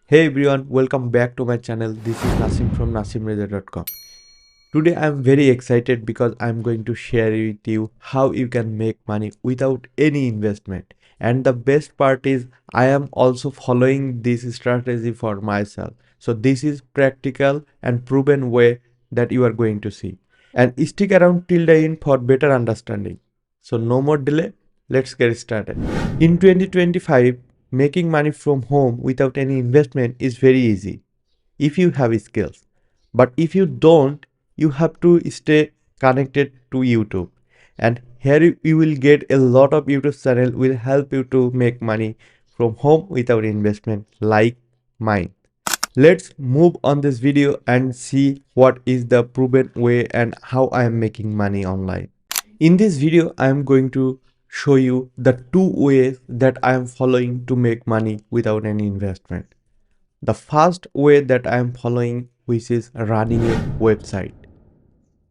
Hey everyone, welcome back to my channel. This is Nasim from nasimraja.com. Today I'm very excited because I'm going to share with you how you can make money without any investment. And the best part is I am also following this strategy for myself. So this is practical and proven way that you are going to see. And stick around till the end for better understanding. So no more delay, let's get started. In 2025, making money from home without any investment is very easy if you have skills. But if you don't, you have to stay connected to YouTube. And here you will get a lot of YouTube channel will help you to make money from home without investment like mine. Let's move on this video and see what is the proven way and how I am making money online. In this video, I am going to show you the two ways that I am following to make money without any investment. The first way that I am following, which is running a website.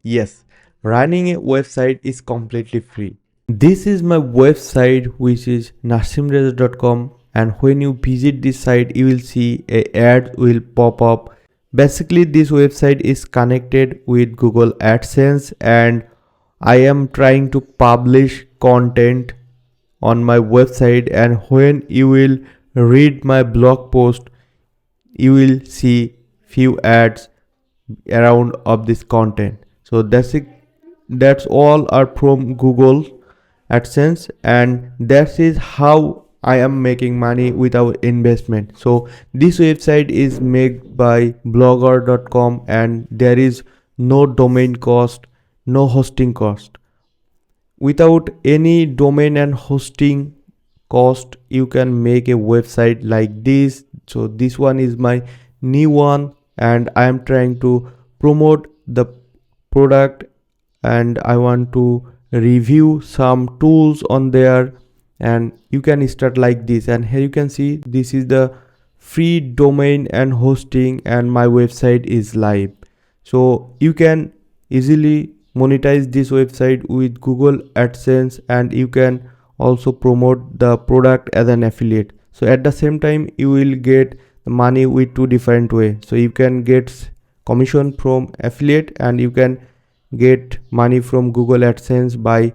Yes, running a website is completely free. This is my website, which is nasimraja.com, and when you visit this site you will see a ad will pop up. Basically this website is connected with Google AdSense and I am trying to publish content on my website, and when you will read my blog post you will see few ads around of this content. So that's it. That's all are from Google AdSense, and that is how I am making money without investment. So this website is made by blogger.com and there is no domain cost, no hosting cost. Without any domain and hosting cost, you can make a website like this. So this one is my new one and I am trying to promote the product and I want to review some tools on there, and you can start like this. And here you can see this is the free domain and hosting and my website is live. So you can easily monetize this website with Google AdSense and you can also promote the product as an affiliate. So at the same time you will get money with two different ways. So you can get commission from affiliate and you can get money from Google AdSense by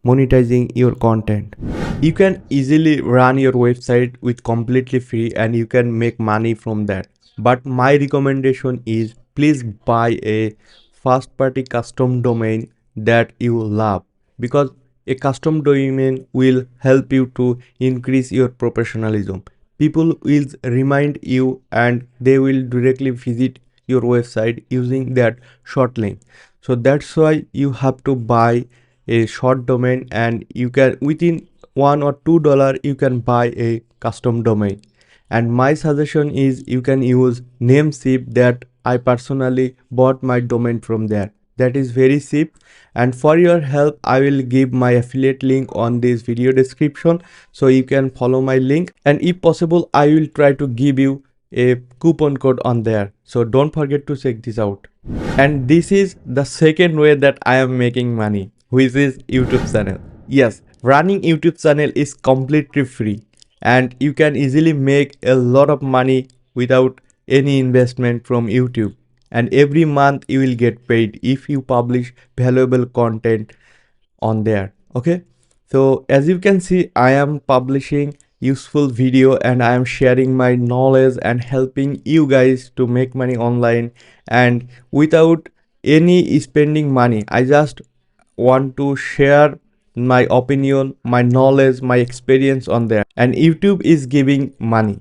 monetizing your content. You can easily run your website with completely free and you can make money from that. But my recommendation is please buy a first party custom domain that you love, because a custom domain will help you to increase your professionalism. People will remind you and they will directly visit your website using that short link. So that's why you have to buy a short domain, and you can within $1 or $2 you can buy a custom domain. And my suggestion is you can use Namecheap that I personally bought my domain from there. That is very cheap, and for your help I will give my affiliate link on this video description so you can follow my link, and if possible I will try to give you a coupon code on there, so don't forget to check this out. And this is the second way that I am making money, which is YouTube channel. Yes, running YouTube channel is completely free and you can easily make a lot of money without any investment from YouTube, and every month you will get paid if you publish valuable content on there. Okay, so as you can see I am publishing useful video and I am sharing my knowledge and helping you guys to make money online and without any spending money. I just want to share my opinion, my knowledge, my experience on there, and YouTube is giving money.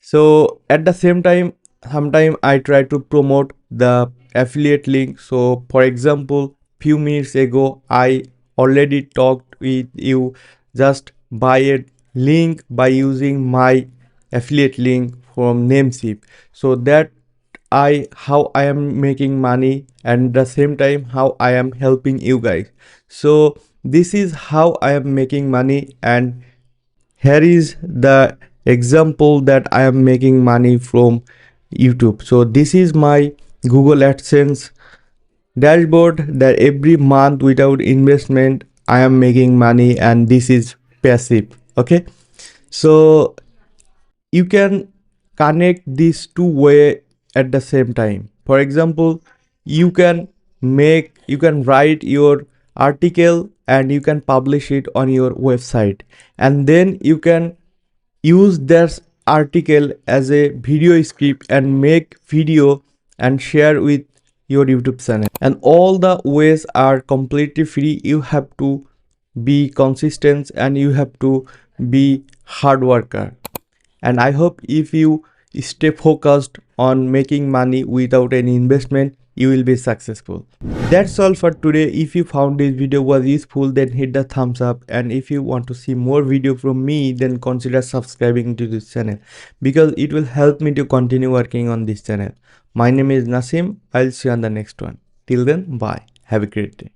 So at the same time sometime I try to promote the affiliate link. So for example, few minutes ago I already talked with you, just buy a link by using my affiliate link from Namecheap. So that how I am making money and the same time how I am helping you guys. So this is how I am making money, and here is the example that I am making money from YouTube. So this is my Google AdSense dashboard that every month without investment I am making money, and this is passive. Okay, so you can connect these two way at the same time. For example, you can write your article and you can publish it on your website, and then you can use this article as a video script and make video and share with your YouTube channel. And all the ways are completely free. You have to be consistent and you have to be hard worker. And I hope if you stay focused on making money without any investment, you will be successful. That's all for today. If you found this video was useful, then hit the thumbs up, and if you want to see more video from me, then consider subscribing to this channel because it will help me to continue working on this channel. My name is Nasim. I'll see you on the next one. Till then, bye. Have a great day.